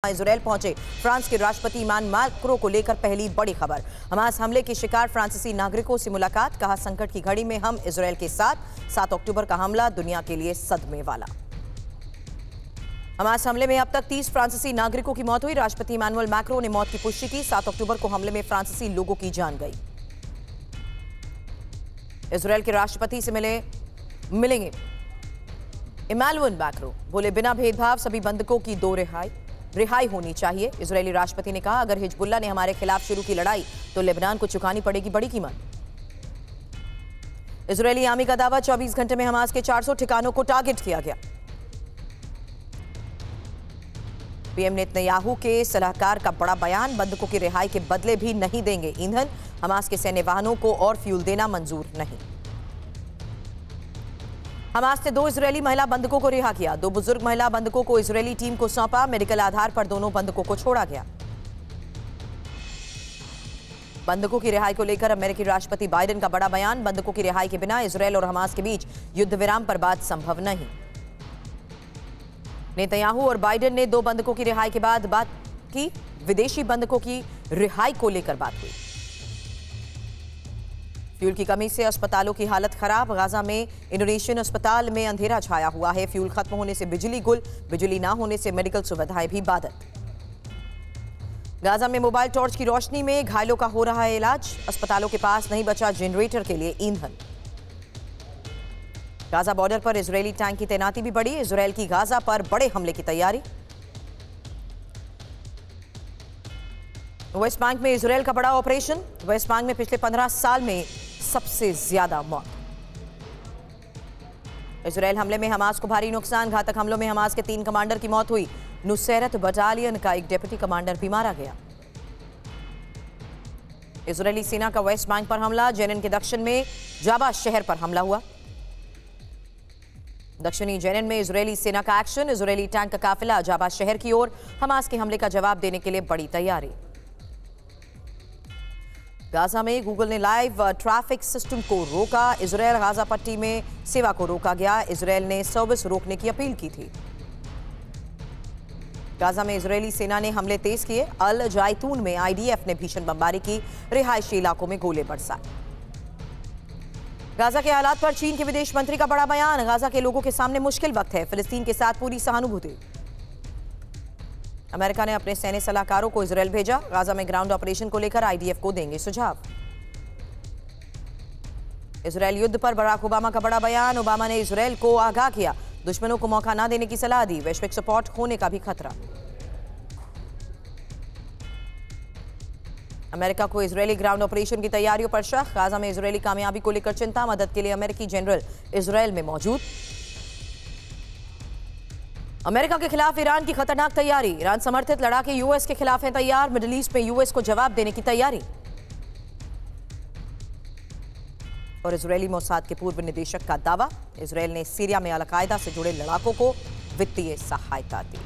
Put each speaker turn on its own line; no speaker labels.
Israel पहुंचे France के राष्ट्रपति इमानुएल मैक्रों को लेकर पहली बड़ी खबर। हमास हमले के शिकार फ्रांसीसी नागरिकों से मुलाकात, कहा संकट की घड़ी में हम इजरायल के साथ। 7 अक्टूबर का हमला दुनिया के लिए सदमे वाला। हमास हमले में अब तक 30 फ्रांसीसी नागरिकों की मौत हुई। राष्ट्रपति इमानुएल मैक्रों ने मौत की पुष्टि की। 7 अक्टूबर को हमले में फ्रांसीसी लोगों की जान गई। इजरायल के राष्ट्रपति से मिलेंगे इमानुएल मैक्रों, बोले बिना भेदभाव सभी बंधकों की रिहाई होनी चाहिए। इजरायली राष्ट्रपति ने कहा, अगर हिजबुल्लाह ने हमारे खिलाफ शुरू की लड़ाई तो लेबनान को चुकानी पड़ेगी बड़ी कीमत। इजरायली आर्मी का दावा, 24 घंटे में हमास के 400 ठिकानों को टारगेट किया गया। पीएम नेतन्याहू के सलाहकार का बड़ा बयान, बंधकों की रिहाई के बदले भी नहीं देंगे ईंधन। हमास के सैन्य वाहनों को और फ्यूल देना मंजूर नहीं। हमास ने 2 इजरायली महिला बंधकों को रिहा किया। 2 बुजुर्ग महिला बंधकों को इजरायली टीम को सौंपा। मेडिकल आधार पर दोनों बंधकों को छोड़ा गया। बंधकों की रिहाई को लेकर अमेरिकी राष्ट्रपति बाइडेन का बड़ा बयान, बंधकों की रिहाई के बिना इजरायल और हमास के बीच युद्ध विराम पर बात संभव नहीं। नेतन्याहू और बाइडेन ने 2 बंधकों की रिहाई के बाद बात की। विदेशी बंधकों की रिहाई को लेकर बात हुई। फ्यूल की कमी से अस्पतालों की हालत खराब। गाजा में इंडोनेशियन अस्पताल में अंधेरा छाया हुआ है। फ्यूल खत्म होने से बिजली गुल, बिजली ना होने से मेडिकल सुविधाएं भी बाधित। गाजा में मोबाइल टॉर्च की रोशनी में घायलों का हो रहा है इलाज। अस्पतालों के पास नहीं बचा जनरेटर के लिए ईंधन। गाजा बॉर्डर पर इजरायली टैंक की तैनाती भी बढ़ी। इजरायल की गाजा पर बड़े हमले की तैयारी। वेस्ट बैंक में इजरायल का बड़ा ऑपरेशन। वेस्ट बैंक में पिछले 15 साल में सबसे ज्यादा मौत। इजरायल हमले में हमास को भारी नुकसान। घातक हमलों में हमास के 3 कमांडर की मौत हुई। नुसैरत बटालियन का एक डिप्टी कमांडर भी मारा गया। इजरायली सेना का वेस्ट बैंक पर हमला। जेनिन के दक्षिण में जाबा शहर पर हमला हुआ। दक्षिणी जेनिन में इजरायली सेना का एक्शन। इजरायली टैंक का काफिला जाबा शहर की ओर। हमास के हमले का जवाब देने के लिए बड़ी तैयारी। गाजा में गूगल ने लाइव ट्रैफिक सिस्टम को रोका। इजरायल गाजा पट्टी में सेवा को रोका गया। इजरायल ने सर्विस रोकने की अपील की थी। गाजा में इजरायली सेना ने हमले तेज किए। अल जायतून में आईडीएफ ने भीषण बमबारी की। रिहायशी इलाकों में गोले बरसाए। गाजा के हालात पर चीन के विदेश मंत्री का बड़ा बयान। गाजा के लोगों के सामने मुश्किल वक्त है, फिलिस्तीन के साथ पूरी सहानुभूति। अमेरिका ने अपने सैन्य सलाहकारों को इजरायल भेजा। गाजा में ग्राउंड ऑपरेशन को लेकर आईडीएफ को देंगे सुझाव। इजरायल युद्ध पर बराक ओबामा का बड़ा बयान। ओबामा ने इजरायल को आगाह किया, दुश्मनों को मौका न देने की सलाह दी। वैश्विक सपोर्ट खोने का भी खतरा। अमेरिका को इजरायली ग्राउंड ऑपरेशन की तैयारियों पर शक। गाजा में इजरायली कामयाबी को लेकर चिंता। मदद के लिए अमेरिकी जनरल इजरायल में मौजूद। अमेरिका के खिलाफ ईरान की खतरनाक तैयारी। ईरान समर्थित लड़ाके यूएस के खिलाफ हैं तैयार। मिडिल ईस्ट में यूएस को जवाब देने की तैयारी। और इजरायली मोसाद के पूर्व निदेशक का दावा, इजरायल ने सीरिया में अल कायदा से जुड़े लड़ाकों को वित्तीय सहायता दी।